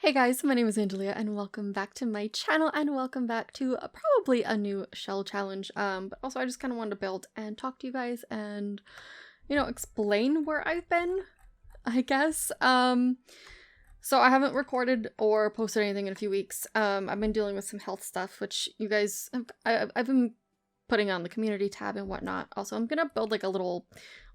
Hey guys, my name is Angelia and welcome back to my channel and welcome back to probably a new shell challenge. But also I just kind of wanted to build and talk to you guys and, explain where I've been, I guess. So I haven't recorded or posted anything in a few weeks. I've been dealing with some health stuff, which you guys have, I've been putting on the community tab and whatnot. Also, I'm gonna build like a little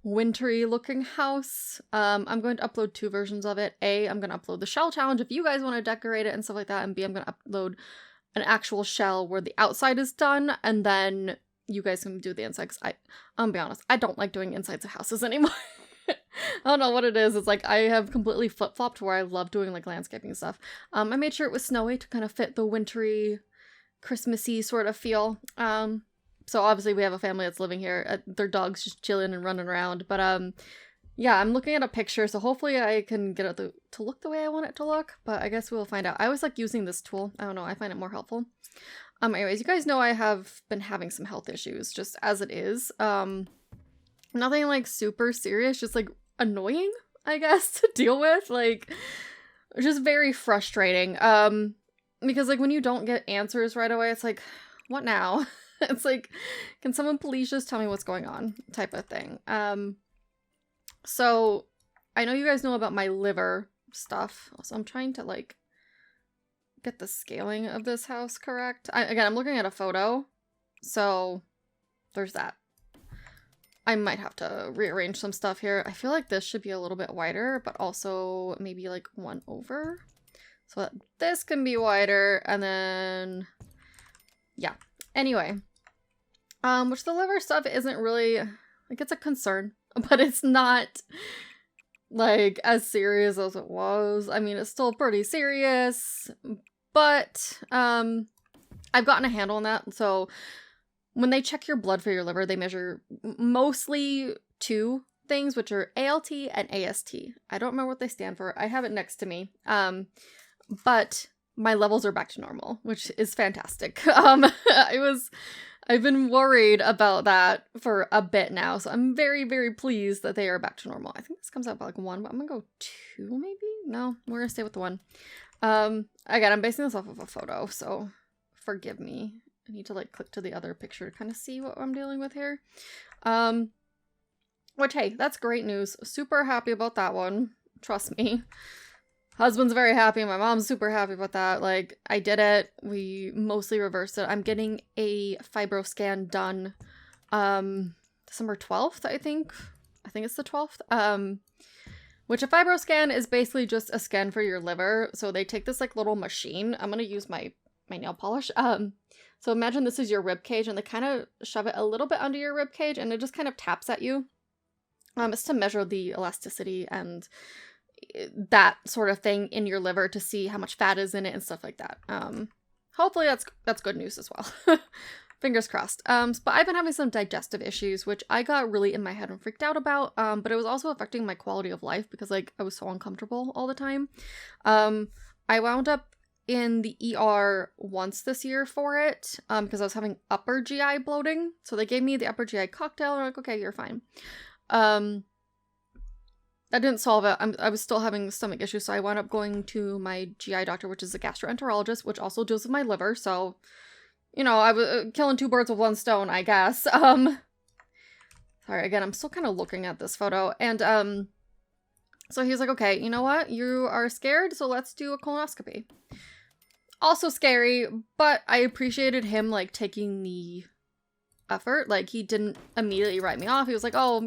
wintry looking house. I'm going to upload two versions of it. A, I'm going to upload the shell challenge if you guys want to decorate it and stuff like that. And B, I'm going to upload an actual shell where the outside is done and then you guys can do the inside. Cause I'll be honest, I don't like doing insides of houses anymore. I don't know what it is. It's like I have completely flip-flopped where I love doing like landscaping stuff. I made sure it was snowy to kind of fit the wintry, Christmassy sort of feel. So obviously we have a family that's living here. Their dog's just chilling and running around. But yeah, I'm looking at a picture, so hopefully I can get it to look the way I want it to look. But I guess we'll find out. I always like using this tool. I don't know, I find it more helpful. Anyways, you guys know I have been having some health issues, just as it is. Nothing like super serious, just like annoying, I guess, to deal with. Like, just very frustrating. Because like when you don't get answers right away, it's like, what now? It's like, can someone please just tell me what's going on type of thing. So I know you guys know about my liver stuff. So I'm trying to like get the scaling of this house correct. Again, I'm looking at a photo. So there's that. I might have to rearrange some stuff here. I feel like this should be a little bit wider, but also maybe like one over. So that this can be wider and then, yeah. Anyway, which the liver stuff isn't really, like, it's a concern, but it's not, like, as serious as it was. I mean, it's still pretty serious, but, I've gotten a handle on that. So when they check your blood for your liver, they measure mostly two things, which are ALT and AST. I don't remember what they stand for. I have it next to me. But my levels are back to normal, which is fantastic. I've been worried about that for a bit now, so I'm very, very pleased that they are back to normal. I think this comes out by like 1, but I'm gonna go 2 maybe? No, we're gonna stay with the 1. Again, I'm basing this off of a photo, so forgive me. I need to like click to the other picture to kind of see what I'm dealing with here. Which, hey, that's great news. Super happy about that one. Trust me. Husband's very happy. My mom's super happy about that. Like, I did it. We mostly reversed it. I'm getting a fibro scan done December 12th, I think. I think it's the 12th. Which a fibro scan is basically just a scan for your liver. So they take this like little machine. I'm going to use my nail polish. So imagine this is your rib cage and they kind of shove it a little bit under your rib cage and it just kind of taps at you. It's to measure the elasticity and that sort of thing in your liver to see how much fat is in it and stuff like that. Hopefully that's good news as well. Fingers crossed. But I've been having some digestive issues, which I got really in my head and freaked out about. But it was also affecting my quality of life because like I was so uncomfortable all the time. I wound up in the ER once this year for it, because I was having upper GI bloating. So they gave me the upper GI cocktail and I'm like, okay, you're fine. That didn't solve it. I was still having stomach issues, so I wound up going to my GI doctor, which is a gastroenterologist, which also deals with my liver, so, I was killing 2 birds with 1 stone, I guess. Sorry, again, I'm still kind of looking at this photo, and, so he was like, okay, you know what? You are scared, so let's do a colonoscopy. Also scary, but I appreciated him, like, taking the effort. Like, he didn't immediately write me off. He was like, oh,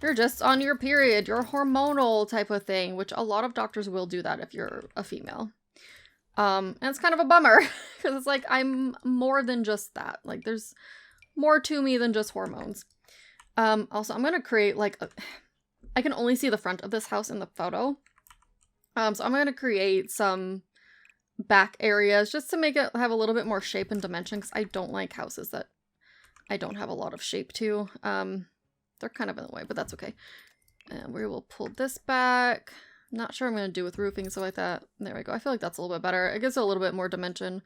you're just on your period, you're hormonal type of thing, which a lot of doctors will do that if you're a female. And it's kind of a bummer because it's like, I'm more than just that. Like, there's more to me than just hormones. Also, I'm going to create like, I can only see the front of this house in the photo. So I'm going to create some back areas just to make it have a little bit more shape and dimension because I don't like houses that I don't have a lot of shape to. They're kind of in the way, but that's okay. And we will pull this back. Not sure what I'm going to do with roofing, so like that. There we go. I feel like that's a little bit better. It gives it a little bit more dimension.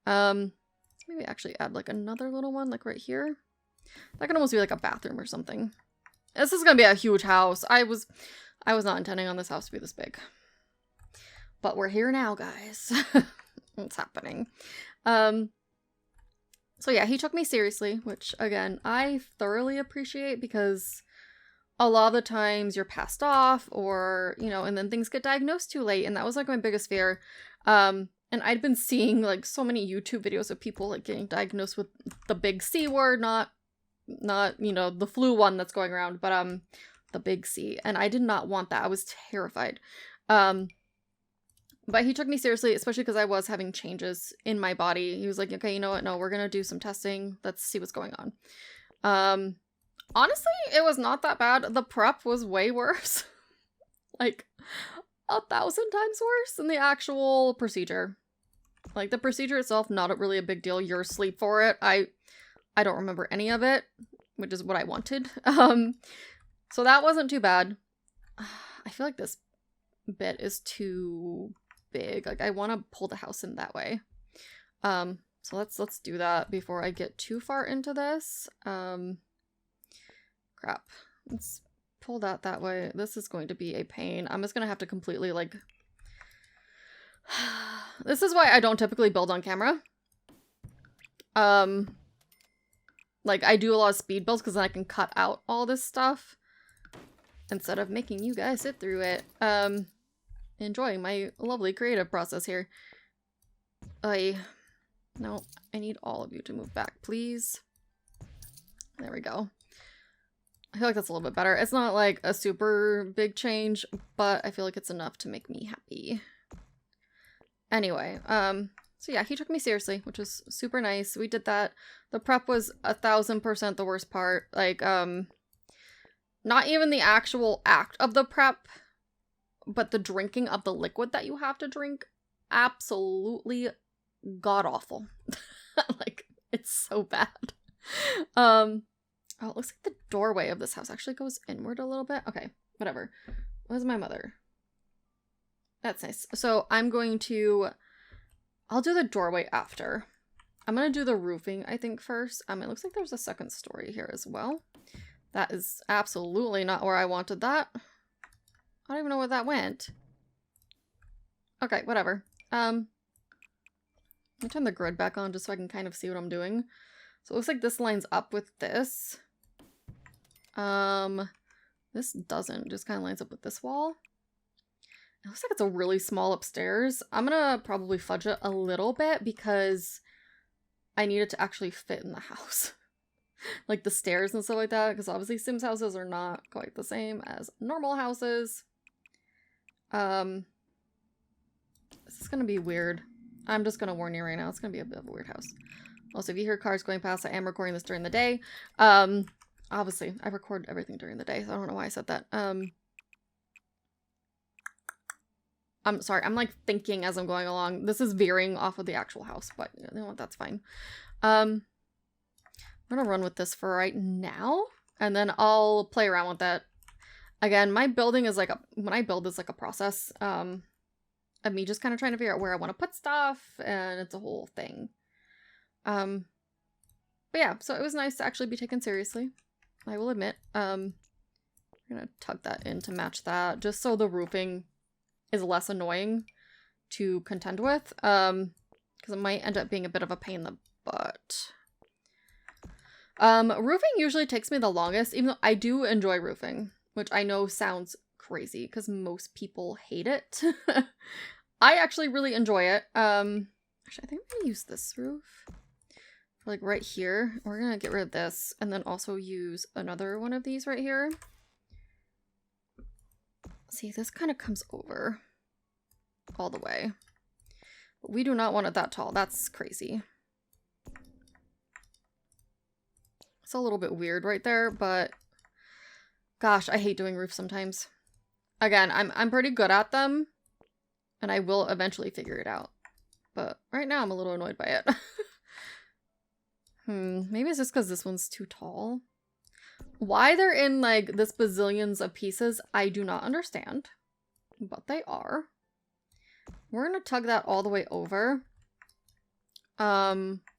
Maybe actually add like another little one, like right here. That can almost be like a bathroom or something. This is going to be a huge house. I was not intending on this house to be this big. But we're here now, guys. What's happening? So yeah, he took me seriously, which again, I thoroughly appreciate, because a lot of the times you're passed off, or, you know, and then things get diagnosed too late, and that was like my biggest fear. And I'd been seeing like so many YouTube videos of people like getting diagnosed with the big C word, not, you know, the flu one that's going around, but the big C, and I did not want that. I was terrified. But he took me seriously, especially because I was having changes in my body. He was like, okay, you know what? No, we're going to do some testing. Let's see what's going on. Honestly, it was not that bad. The prep was way worse. Like 1,000 times worse than the actual procedure. Like, the procedure itself, not really a big deal. You're asleep for it. I don't remember any of it, which is what I wanted. So that wasn't too bad. I feel like this bit is too big. Like, I want to pull the house in that way. So let's do that before I get too far into this. Crap. Let's pull that way. This is going to be a pain. I'm just gonna have to completely, like... This is why I don't typically build on camera. Like, I do a lot of speed builds because then I can cut out all this stuff instead of making you guys sit through it. Enjoying my lovely creative process here. No, I need all of you to move back, please. There we go. I feel like that's a little bit better. It's not like a super big change, but I feel like it's enough to make me happy. Anyway, so yeah, he took me seriously, which was super nice. We did that. The prep was 1,000% the worst part. Like, not even the actual act of the prep, but the drinking of the liquid that you have to drink. Absolutely god-awful. Like, it's so bad. Oh, it looks like the doorway of this house actually goes inward a little bit. Okay, whatever. Where's my mother? That's nice. So I'm going to... I'll do the doorway after. I'm going to do the roofing, I think, first. It looks like there's a second story here as well. That is absolutely not where I wanted that. I don't even know where that went. Okay, whatever. Let me turn the grid back on just so I can kind of see what I'm doing. So it looks like this lines up with this. This doesn't. Just kind of lines up with this wall. It looks like it's a really small upstairs. I'm gonna probably fudge it a little bit because I need it to actually fit in the house. Like the stairs and stuff like that, because obviously Sims houses are not quite the same as normal houses. This is gonna be weird. I'm just gonna warn you right now, it's gonna be a bit of a weird house. Also, if you hear cars going past, I am recording this during the day. Obviously, I record everything during the day, so I don't know why I said that. I'm sorry, I'm like thinking as I'm going along. This is veering off of the actual house, but you know what, that's fine. I'm gonna run with this for right now, and then I'll play around with that. Again, my building is like when I build this like a process, of me just kind of trying to figure out where I want to put stuff, and it's a whole thing. But yeah, so it was nice to actually be taken seriously, I will admit. I'm gonna tug that in to match that, just so the roofing is less annoying to contend with, because it might end up being a bit of a pain in the butt. Roofing usually takes me the longest, even though I do enjoy roofing, which I know sounds crazy because most people hate it. I actually really enjoy it. Actually, I think I'm gonna use this roof. Like right here. We're gonna get rid of this and then also use another one of these right here. See, this kind of comes over all the way. But we do not want it that tall. That's crazy. It's a little bit weird right there, but gosh, I hate doing roofs sometimes. Again, I'm pretty good at them, and I will eventually figure it out. But right now I'm a little annoyed by it. Maybe it's just because this one's too tall. Why they're in like this bazillions of pieces, I do not understand. But they are. We're gonna tug that all the way over.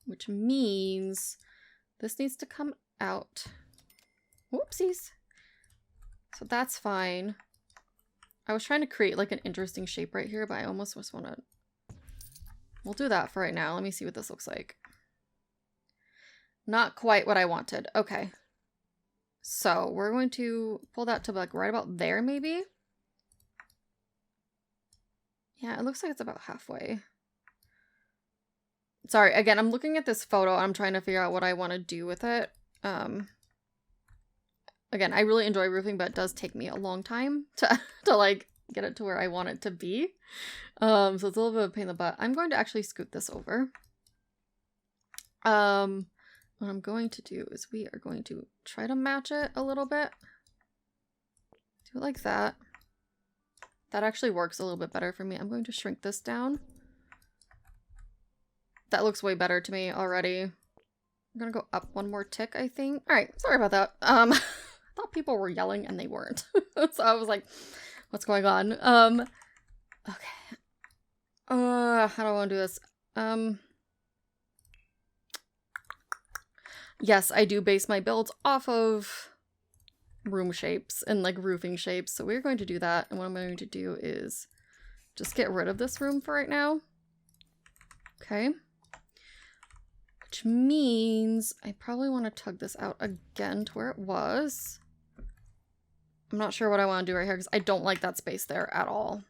Which means this needs to come out. Whoopsies. So that's fine. I was trying to create like an interesting shape right here, but I almost just want to... We'll do that for right now. Let me see what this looks like. Not quite what I wanted. Okay. So we're going to pull that to like right about there maybe. Yeah, it looks like it's about halfway. Sorry, again, I'm looking at this photo. I'm trying to figure out what I want to do with it. Again, I really enjoy roofing, but it does take me a long time to like get it to where I want it to be. So it's a little bit of a pain in the butt. I'm going to actually scoot this over. What I'm going to do is we are going to try to match it a little bit. Do it like that. That actually works a little bit better for me. I'm going to shrink this down. That looks way better to me already. I'm gonna go up one more tick, I think. All right, sorry about that. I thought people were yelling and they weren't. So I was like, what's going on? Okay. How do I want to do this? Yes, I do base my builds off of room shapes and like roofing shapes. So we're going to do that. And what I'm going to do is just get rid of this room for right now. Okay. Which means I probably want to tug this out again to where it was. I'm not sure what I want to do right here because I don't like that space there at all.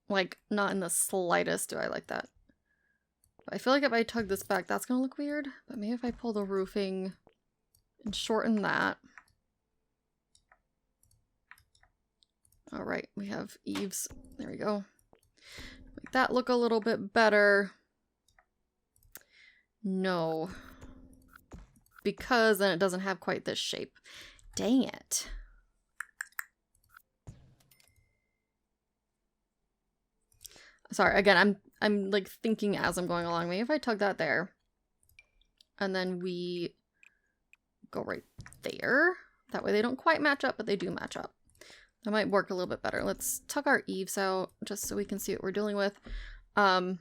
Like, not in the slightest do I like that. But I feel like if I tug this back, that's going to look weird. But maybe if I pull the roofing and shorten that. All right, we have eaves. There we go. Make that look a little bit better. No. Because then it doesn't have quite this shape. Dang it. Sorry, again, I'm like thinking as I'm going along. Maybe if I tug that there. And then we go right there. That way they don't quite match up, but they do match up. That might work a little bit better. Let's tug our eaves out just so we can see what we're dealing with. Yeah,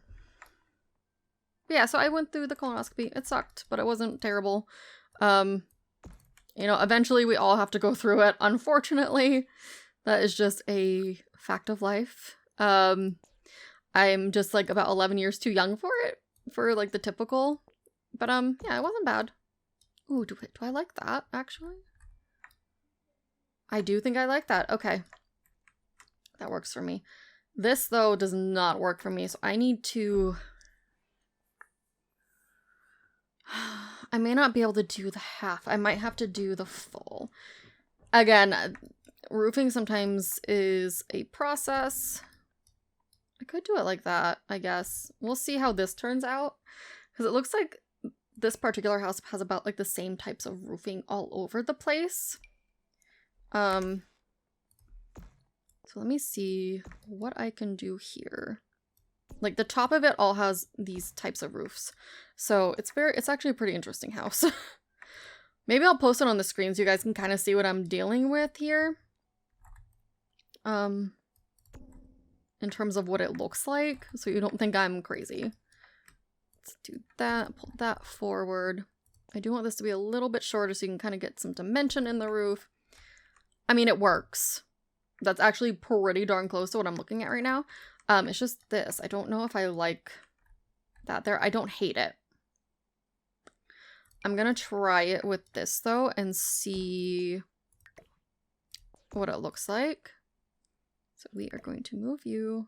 so I went through the colonoscopy. It sucked, but it wasn't terrible. You know, eventually we all have to go through it. Unfortunately, that is just a fact of life. I'm just like about 11 years too young for it, for like the typical. But yeah, it wasn't bad. Ooh, do I like that actually? I do think I like that. Okay. That works for me. This though does not work for me, so I need to... I may not be able to do the half. I might have to do the full. Again, roofing sometimes is a process. I could do it like that, I guess. We'll see how this turns out. Because it looks like this particular house has about like the same types of roofing all over the place. So let me see what I can do here. Like the top of it all has these types of roofs. So it's actually a pretty interesting house. Maybe I'll post it on the screen so you guys can kind of see what I'm dealing with here. In terms of what it looks like, so you don't think I'm crazy. Let's do that, pull that forward. I do want this to be a little bit shorter so you can kind of get some dimension in the roof. I mean, it works. That's actually pretty darn close to what I'm looking at right now. It's just this. I don't know if I like that there. I don't hate it. I'm gonna try it with this though and see what it looks like. So we are going to move you.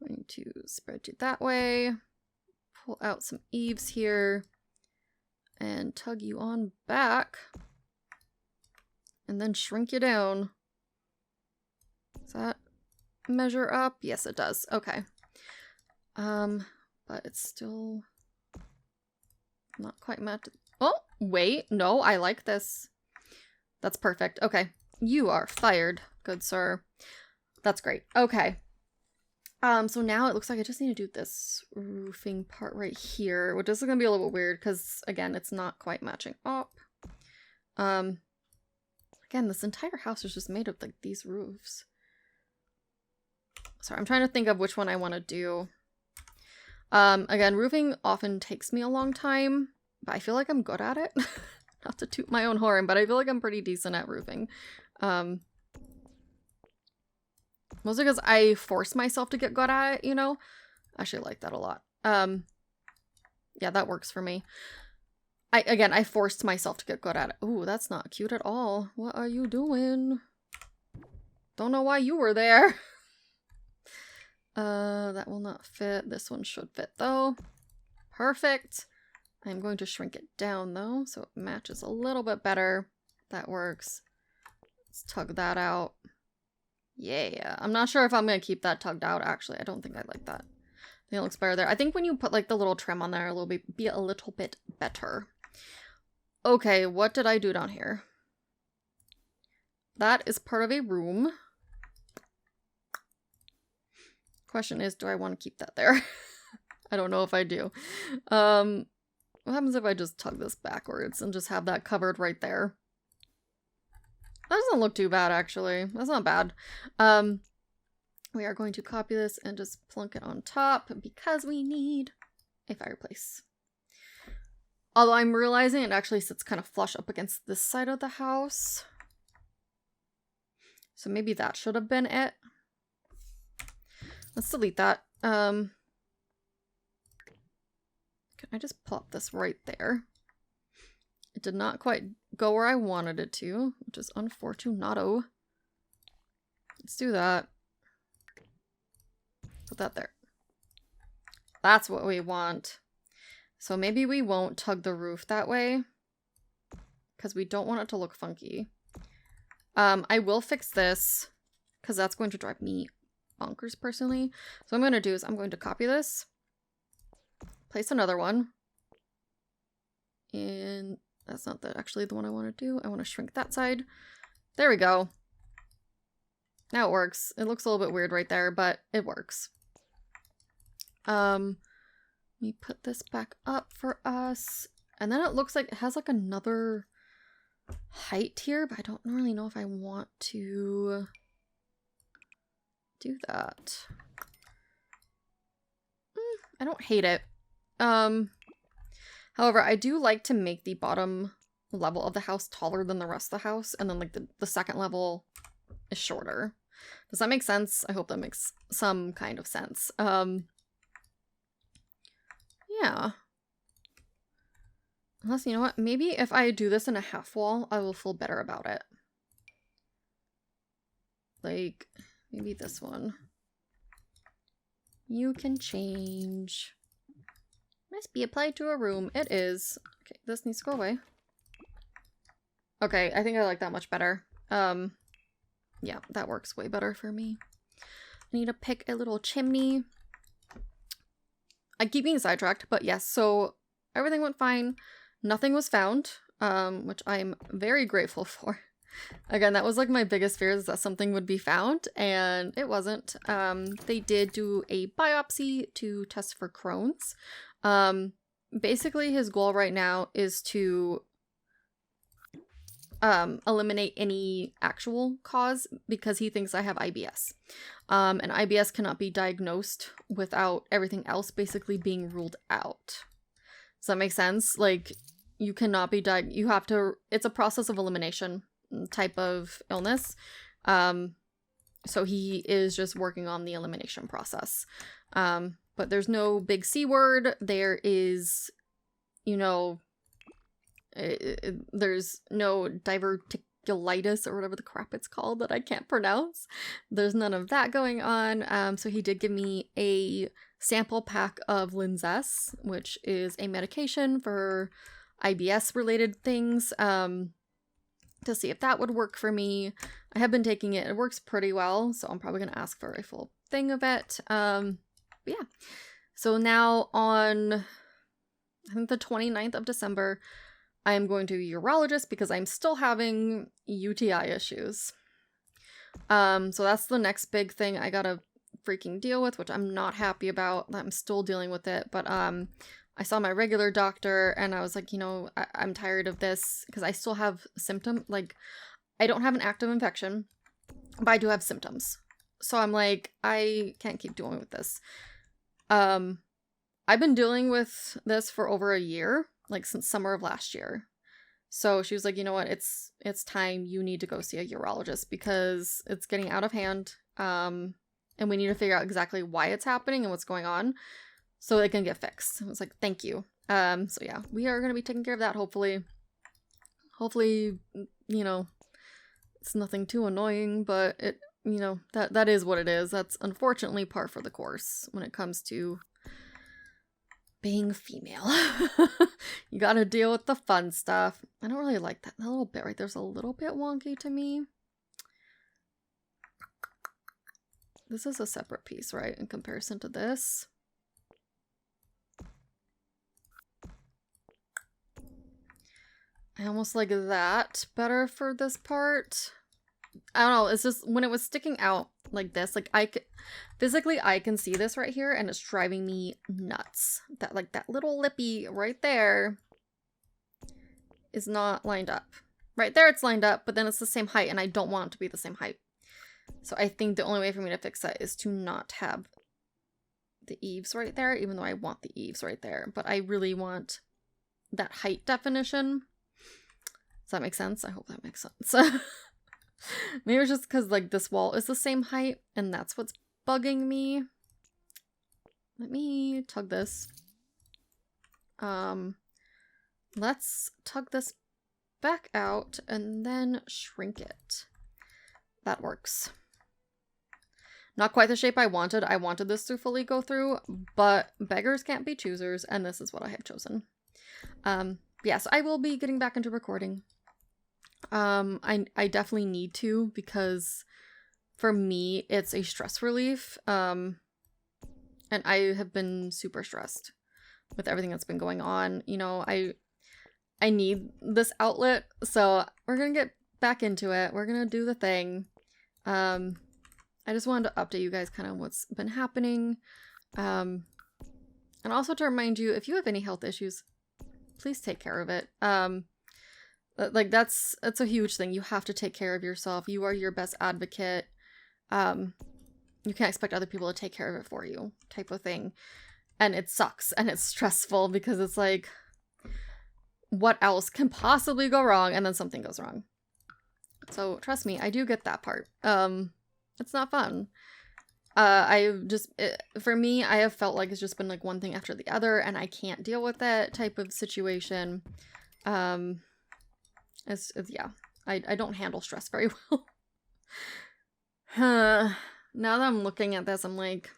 Going to spread you that way. Pull out some eaves here. And tug you on back. And then shrink you down. Does that measure up? Yes, it does. Okay. But it's still not quite matched. Oh, wait. No, I like this. That's perfect. Okay. You are fired, good sir. That's great. Okay. So now it looks like I just need to do this roofing part right here, which is going to be a little bit weird because, again, it's not quite matching up. Again, this entire house is just made of like these roofs. Sorry, I'm trying to think of which one I want to do. Again, roofing often takes me a long time, but I feel like I'm good at it. Not to toot my own horn, but I feel like I'm pretty decent at roofing. Mostly because I forced myself to get good at it, you know? I actually like that a lot. Yeah, that works for me. I forced myself to get good at it. Ooh, that's not cute at all. What are you doing? Don't know why you were there. That will not fit. This one should fit though. Perfect. I'm going to shrink it down though, so it matches a little bit better. That works. Let's tug that out. Yeah. I'm not sure if I'm going to keep that tugged out, actually. I don't think I like that. I think it looks better there. I think when you put like the little trim on there, it'll be a little bit better. Okay, what did I do down here? That is part of a room. Question is, do I want to keep that there? I don't know if I do. What happens if I just tug this backwards and just have that covered right there? That doesn't look too bad, actually. That's not bad. We are going to copy this and just plunk it on top because we need a fireplace. Although I'm realizing it actually sits kind of flush up against this side of the house. So maybe that should have been it. Let's delete that. Can I just plop this right there? It did not quite go where I wanted it to, which is unfortunato. Let's do that. Put that there. That's what we want. So maybe we won't tug the roof that way because we don't want it to look funky. I will fix this because that's going to drive me bonkers personally. So what I'm going to do is I'm going to copy this, place another one, and that's not actually the one I want to do. I want to shrink that side. There we go. Now it works. It looks a little bit weird right there, but it works. Let me put this back up for us. And then it looks like it has like another height here, but I don't really know if I want to do that. I don't hate it. However, I do like to make the bottom level of the house taller than the rest of the house, and then like the second level is shorter. Does that make sense? I hope that makes some kind of sense. Yeah. Unless, you know what? Maybe if I do this in a half wall, I will feel better about it. Like, maybe this one. You can change. Must be applied to a room. It is. Okay, this needs to go away. Okay, I think I like that much better. Yeah, that works way better for me. I need to pick a little chimney. I keep being sidetracked, but yes, so everything went fine. Nothing was found, which I'm very grateful for. Again, that was like my biggest fear, is that something would be found, and it wasn't. They did do a biopsy to test for Crohn's. Basically his goal right now is to eliminate any actual cause because he thinks I have IBS. And IBS cannot be diagnosed without everything else basically being ruled out. Does that make sense? Like, you cannot be you have to, it's a process of elimination type of illness. So he is just working on the elimination process. But there's no big C word. There is, you know, there's no diverticulitis or whatever the crap it's called that I can't pronounce. There's none of that going on. So he did give me a sample pack of Linzess, which is a medication for IBS related things, to see if that would work for me. I have been taking it. It works pretty well, so I'm probably going to ask for a full thing of it. But yeah. So now on, I think the 29th of December, I am going to a urologist because I'm still having UTI issues. So that's the next big thing I gotta freaking deal with, which I'm not happy about. I'm still dealing with it, but I saw my regular doctor and I was like, you know, I'm tired of this because I still have symptoms. Like, I don't have an active infection, but I do have symptoms. So I'm like, I can't keep dealing with this. I've been dealing with this for over a year, like since summer of last year. So she was like, you know what, it's time, you need to go see a urologist because it's getting out of hand and we need to figure out exactly why it's happening and what's going on so it can get fixed. It was like, thank you. So yeah, we are going to be taking care of that, hopefully. Hopefully, you know, it's nothing too annoying, but it, you know, that is what it is. That's unfortunately par for the course when it comes to being female. You gotta deal with the fun stuff. I don't really like that little bit right there's a little bit wonky to me. This is a separate piece, right, in comparison to this. I almost like that better for this part. I don't know, it's just when it was sticking out like this, like physically I can see this right here and it's driving me nuts. That like that little lippy right there is not lined up. Right there it's lined up, but then it's the same height and I don't want it to be the same height. So I think the only way for me to fix that is to not have the eaves right there, even though I want the eaves right there. But I really want that height definition. Does that make sense? I hope that makes sense. Maybe it's just because like this wall is the same height and that's what's bugging me. Let me tug this. Let's tug this back out and then shrink it. That works. Not quite the shape I wanted. I wanted this to fully go through, but beggars can't be choosers, and this is what I have chosen. Yes, I will be getting back into recording. I definitely need to, because for me, it's a stress relief. And I have been super stressed with everything that's been going on. You know, I need this outlet, so we're gonna get back into it. We're gonna do the thing. I just wanted to update you guys kind of what's been happening. And also to remind you, if you have any health issues, please take care of it. Like that's a huge thing. You have to take care of yourself. You are your best advocate. You can't expect other people to take care of it for you, type of thing. And it sucks and it's stressful because it's like, what else can possibly go wrong? And then something goes wrong. So trust me, I do get that part. It's not fun. For me, I have felt like it's just been like one thing after the other and I can't deal with that type of situation. Yeah, I don't handle stress very well. Now that I'm looking at this, I'm like,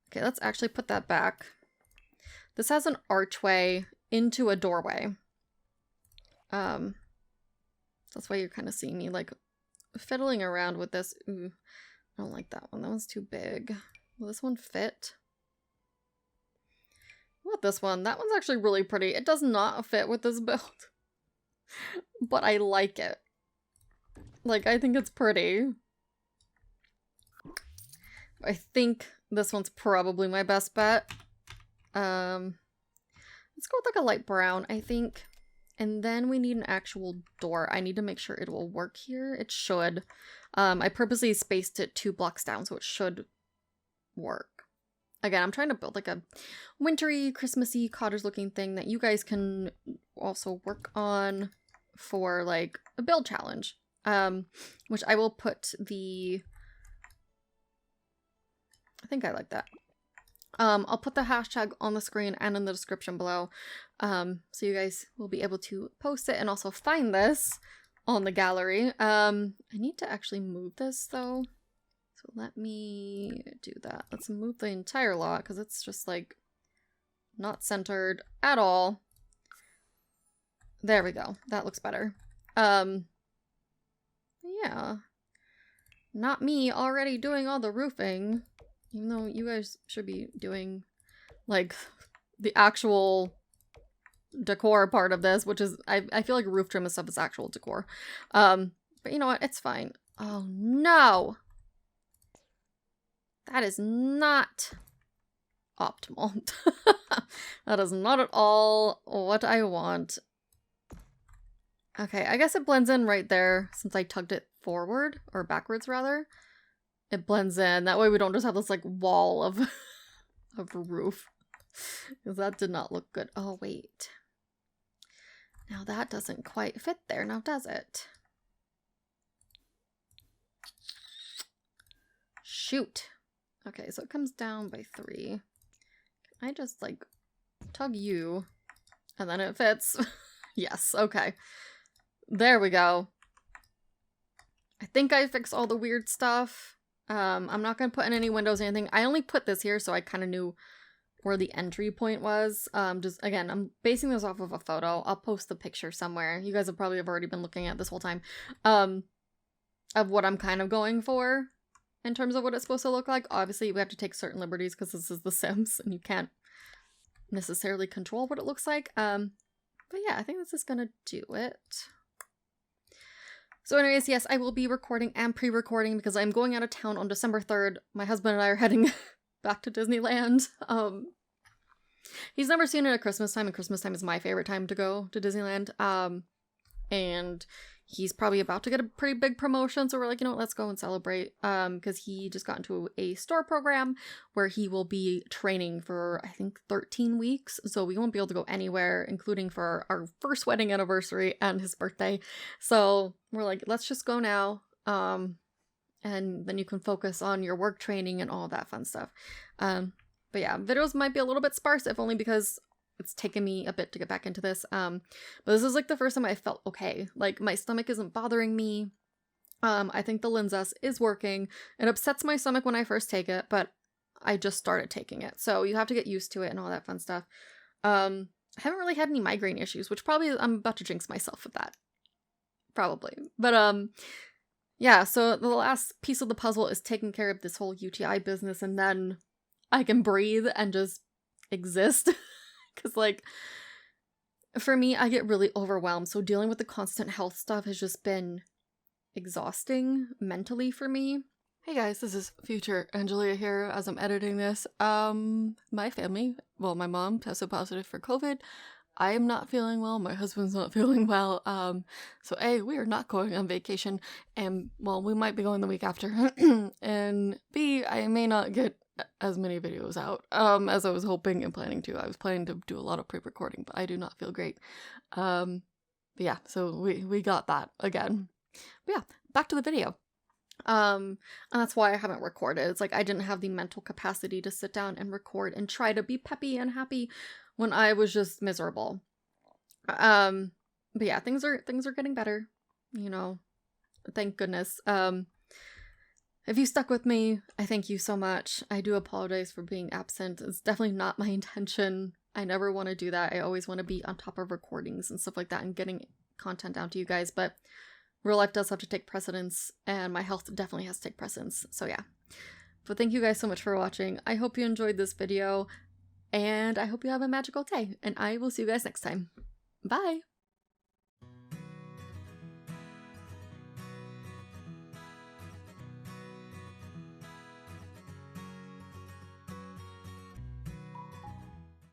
okay, let's actually put that back. This has an archway into a doorway. That's why you're kind of seeing me like fiddling around with this. Ooh, I don't like that one. That one's too big. Will this one fit? What about this one? That one's actually really pretty. It does not fit with this build. But I like it. Like, I think it's pretty. I think this one's probably my best bet. Let's go with like a light brown, I think. And then we need an actual door. I need to make sure it will work here. It should. I purposely spaced it 2 blocks down, so it should work. Again, I'm trying to build like a wintry, Christmassy, cottage-looking thing that you guys can also work on for like a build challenge. Which I will put the... I think I like that. I'll put the hashtag on the screen and in the description below, so you guys will be able to post it and also find this on the gallery. I need to actually move this though, so let me do that. Let's move the entire lot because it's just like not centered at all. There we go. That looks better. Yeah. Not me already doing all the roofing. Even though you guys should be doing, like, the actual decor part of this, which is, I feel like roof trim and stuff is actual decor. But you know what? It's fine. Oh, no! That is not optimal. That is not at all what I want. Okay, I guess it blends in right there since I tugged it forward, or backwards rather. It blends in. That way we don't just have this like wall of roof. Because that did not look good. Oh, wait. Now that doesn't quite fit there now, does it? shoot. Okay, so it comes down by 3. Can I just, like, tug you? And then it fits. Yes, okay. There we go. I think I fixed all the weird stuff. I'm not gonna put in any windows or anything. I only put this here so I kind of knew where the entry point was. Just, again, I'm basing this off of a photo. I'll post the picture somewhere. You guys have probably already been looking at this whole time. Of what I'm kind of going for in terms of what it's supposed to look like. Obviously, we have to take certain liberties because this is The Sims and you can't necessarily control what it looks like. But yeah, I think this is gonna do it. So anyways, yes, I will be recording and pre-recording because I'm going out of town on December 3rd. My husband and I are heading back to Disneyland. He's never seen it at Christmas time, and Christmas time is my favorite time to go to Disneyland. And he's probably about to get a pretty big promotion, so we're like, you know what, let's go and celebrate. Because he just got into a store program where he will be training for, I think, 13 weeks. So we won't be able to go anywhere, including for our first wedding anniversary and his birthday. So we're like, let's just go now. And then you can focus on your work training and all that fun stuff. But yeah, videos might be a little bit sparse, if only because it's taken me a bit to get back into this. But this is like the first time I felt okay. Like, my stomach isn't bothering me. I think the Linzess is working. It upsets my stomach when I first take it, but I just started taking it. So you have to get used to it and all that fun stuff. I haven't really had any migraine issues, which probably I'm about to jinx myself with that. Probably. But yeah, so the last piece of the puzzle is taking care of this whole UTI business, and then I can breathe and just exist. Because, like, for me, I get really overwhelmed. So dealing with the constant health stuff has just been exhausting mentally for me. Hey guys, this is future Angelia here as I'm editing this. My family, well, my mom tested positive for COVID. I am not feeling well. My husband's not feeling well. So A, we are not going on vacation. And, well, we might be going the week after. And B, I may not get as many videos out as I was hoping and planning to. I was planning to do a lot of pre-recording, but I do not feel great. But yeah, so we got that again. But yeah, back to the video. And that's why I haven't recorded. It's like I didn't have the mental capacity to sit down and record and try to be peppy and happy when I was just miserable. But yeah, things are getting better, you know. Thank goodness. If you stuck with me, I thank you so much. I do apologize for being absent. It's definitely not my intention. I never want to do that. I always want to be on top of recordings and stuff like that and getting content down to you guys, but real life does have to take precedence, and my health definitely has to take precedence, so yeah. But thank you guys so much for watching. I hope you enjoyed this video, and I hope you have a magical day, and I will see you guys next time. Bye!